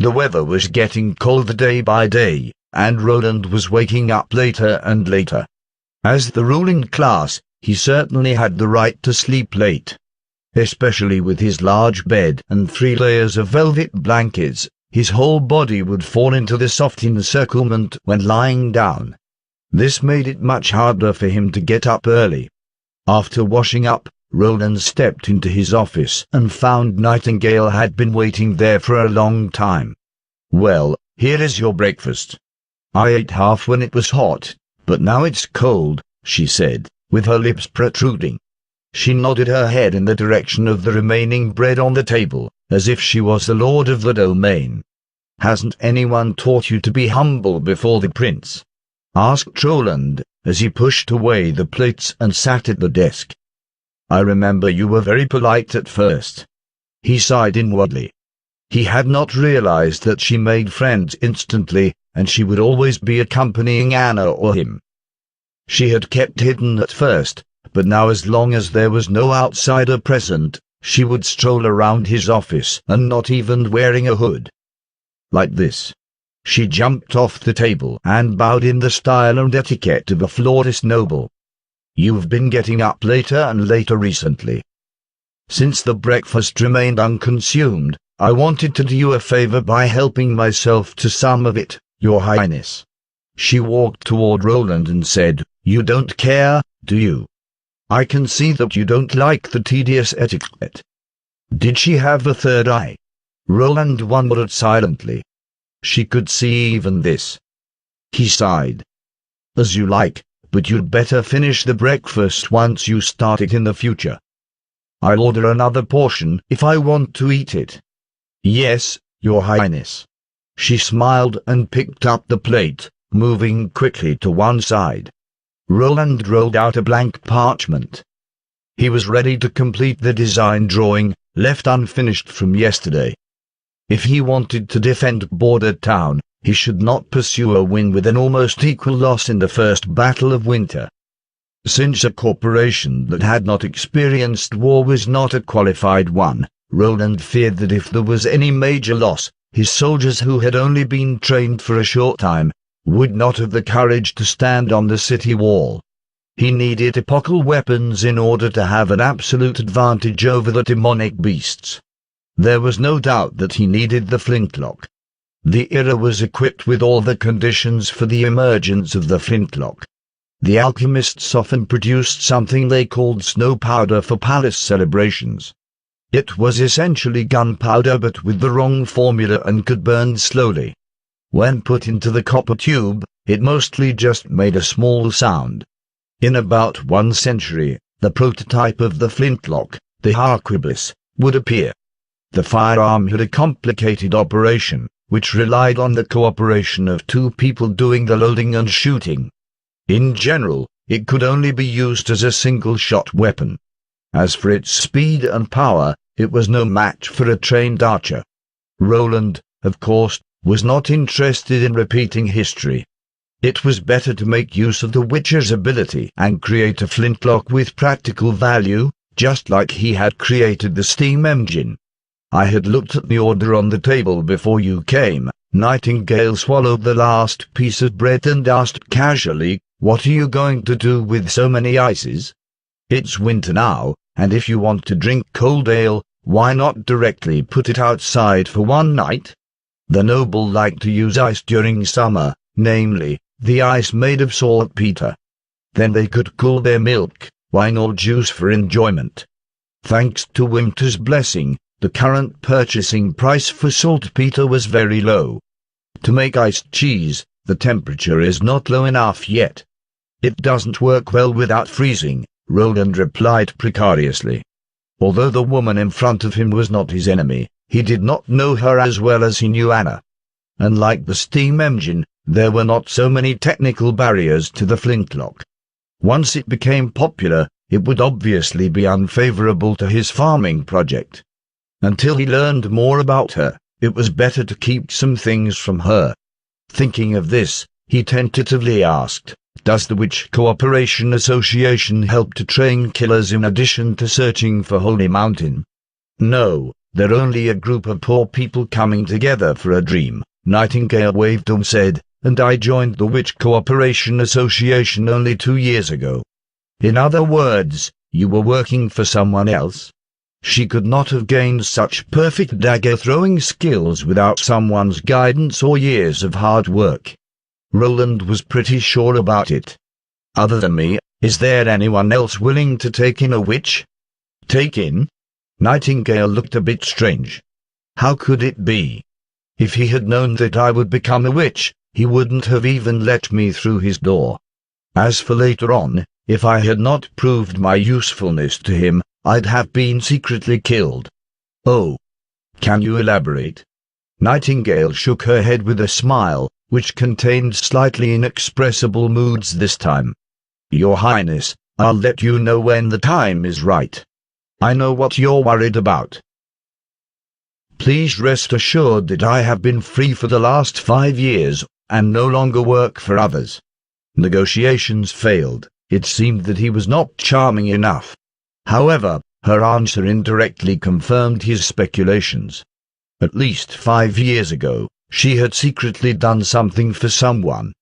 The weather was getting colder day by day, and Roland was waking up later and later. As the ruling class, he certainly had the right to sleep late. Especially with his large bed and 3 layers of velvet blankets, his whole body would fall into the soft encirclement when lying down. This made it much harder for him to get up early. After washing up, Roland stepped into his office and found Nightingale had been waiting there for a long time. "Well, here is your breakfast. I ate half when it was hot, but now it's cold," she said, with her lips protruding. She nodded her head in the direction of the remaining bread on the table, as if she was the lord of the domain. "Hasn't anyone taught you to be humble before the prince?" asked Roland, as he pushed away the plates and sat at the desk. "I remember you were very polite at first." He sighed inwardly. He had not realized that she made friends instantly, and she would always be accompanying Anna or him. She had kept hidden at first, but now as long as there was no outsider present, she would stroll around his office and not even wearing a hood. Like this. She jumped off the table and bowed in the style and etiquette of a flawless noble. "You've been getting up later and later recently. Since the breakfast remained unconsumed, I wanted to do you a favor by helping myself to some of it, Your Highness." She walked toward Roland and said, "You don't care, do you? I can see that you don't like the tedious etiquette." Did she have a third eye? Roland wondered silently. She could see even this. He sighed. "As you like, but you'd better finish the breakfast once you start it in the future." "I'll order another portion if I want to eat it." "Yes, Your Highness." She smiled and picked up the plate, moving quickly to one side. Roland rolled out a blank parchment. He was ready to complete the design drawing, left unfinished from yesterday. If he wanted to defend Border Town, he should not pursue a win with an almost equal loss in the first battle of winter. Since a corporation that had not experienced war was not a qualified one, Roland feared that if there was any major loss, his soldiers who had only been trained for a short time would not have the courage to stand on the city wall. He needed epochal weapons in order to have an absolute advantage over the demonic beasts. There was no doubt that he needed the flintlock. The era was equipped with all the conditions for the emergence of the flintlock. The alchemists often produced something they called snow powder for palace celebrations. It was essentially gunpowder but with the wrong formula and could burn slowly. When put into the copper tube, it mostly just made a small sound. In about 1 century, the prototype of the flintlock, the harquebus, would appear. The firearm had a complicated operation, which relied on the cooperation of 2 people doing the loading and shooting. In general, it could only be used as a single-shot weapon. As for its speed and power, it was no match for a trained archer. Roland, of course, was not interested in repeating history. It was better to make use of the Witcher's ability and create a flintlock with practical value, just like he had created the steam engine. "I had looked at the order on the table before you came." Nightingale swallowed the last piece of bread and asked casually, "What are you going to do with so many ices? It's winter now, and if you want to drink cold ale, why not directly put it outside for one night?" The noble liked to use ice during summer, namely, the ice made of saltpeter. Then they could cool their milk, wine or juice for enjoyment. Thanks to winter's blessing, the current purchasing price for saltpeter was very low. To make iced cheese, the temperature is not low enough yet. "It doesn't work well without freezing," Roland replied precariously. Although the woman in front of him was not his enemy, he did not know her as well as he knew Anna. Unlike the steam engine, there were not so many technical barriers to the flintlock. Once it became popular, it would obviously be unfavorable to his farming project. Until he learned more about her, it was better to keep some things from her. Thinking of this, he tentatively asked, "Does the Witch Cooperation Association help to train killers in addition to searching for Holy Mountain?" "No, they're only a group of poor people coming together for a dream," Nightingale waved and said, "and I joined the Witch Cooperation Association only 2 years ago." In other words, you were working for someone else? She could not have gained such perfect dagger-throwing skills without someone's guidance or years of hard work. Roland was pretty sure about it. "Other than me, is there anyone else willing to take in a witch?" "Take in?" Nightingale looked a bit strange. How could it be? If he had known that I would become a witch, he wouldn't have even let me through his door. As for later on, if I had not proved my usefulness to him, I'd have been secretly killed. "Oh. Can you elaborate?" Nightingale shook her head with a smile, which contained slightly inexpressible moods this time. "Your Highness, I'll let you know when the time is right. I know what you're worried about. Please rest assured that I have been free for the last 5 years, and no longer work for others." Negotiations failed. It seemed that he was not charming enough. However, her answer indirectly confirmed his speculations. At least 5 years ago, she had secretly done something for someone.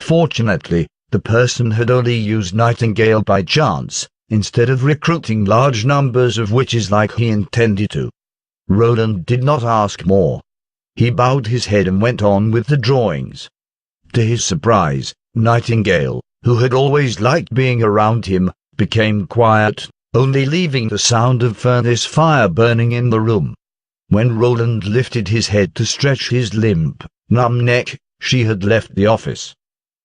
Fortunately, the person had only used Nightingale by chance, instead of recruiting large numbers of witches like he intended to. Roland did not ask more. He bowed his head and went on with the drawings. To his surprise, Nightingale, who had always liked being around him, became quiet, only leaving the sound of furnace fire burning in the room. When Roland lifted his head to stretch his limp, numb neck, she had left the office.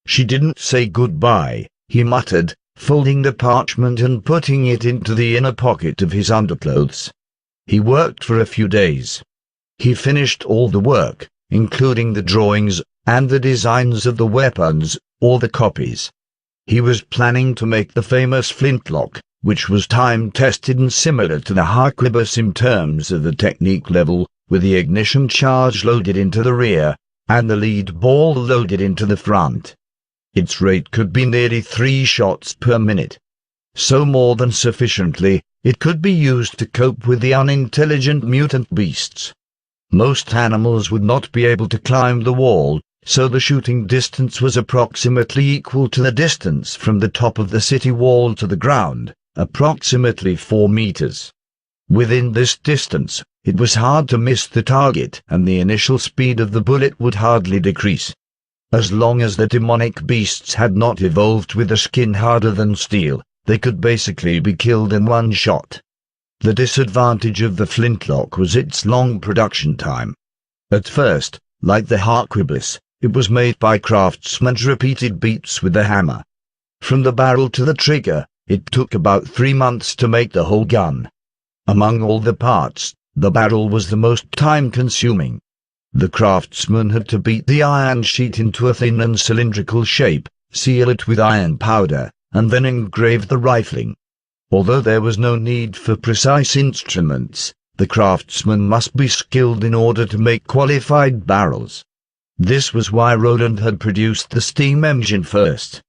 "She didn't say goodbye," he muttered, folding the parchment and putting it into the inner pocket of his underclothes. He worked for a few days. He finished all the work, including the drawings, and the designs of the weapons, or the copies. He was planning to make the famous flintlock, which was time-tested and similar to the harquebus in terms of the technique level, with the ignition charge loaded into the rear, and the lead ball loaded into the front. Its rate could be nearly 3 shots per minute. So more than sufficiently, it could be used to cope with the unintelligent mutant beasts. Most animals would not be able to climb the wall, so the shooting distance was approximately equal to the distance from the top of the city wall to the ground, approximately 4 meters. Within this distance, it was hard to miss the target, and the initial speed of the bullet would hardly decrease. As long as the demonic beasts had not evolved with a skin harder than steel, they could basically be killed in 1 shot. The disadvantage of the flintlock was its long production time. At first, like the harquebus, it was made by craftsmen's repeated beats with the hammer. From the barrel to the trigger, it took about 3 months to make the whole gun. Among all the parts, the barrel was the most time-consuming. The craftsman had to beat the iron sheet into a thin and cylindrical shape, seal it with iron powder, and then engrave the rifling. Although there was no need for precise instruments, the craftsman must be skilled in order to make qualified barrels. This was why Roland had produced the steam engine first.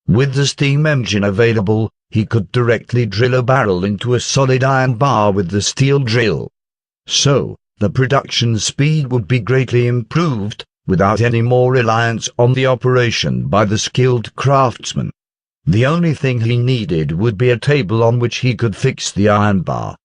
With the steam engine available, he could directly drill a barrel into a solid iron bar with the steel drill. So, the production speed would be greatly improved, without any more reliance on the operation by the skilled craftsman. The only thing he needed would be a table on which he could fix the iron bar,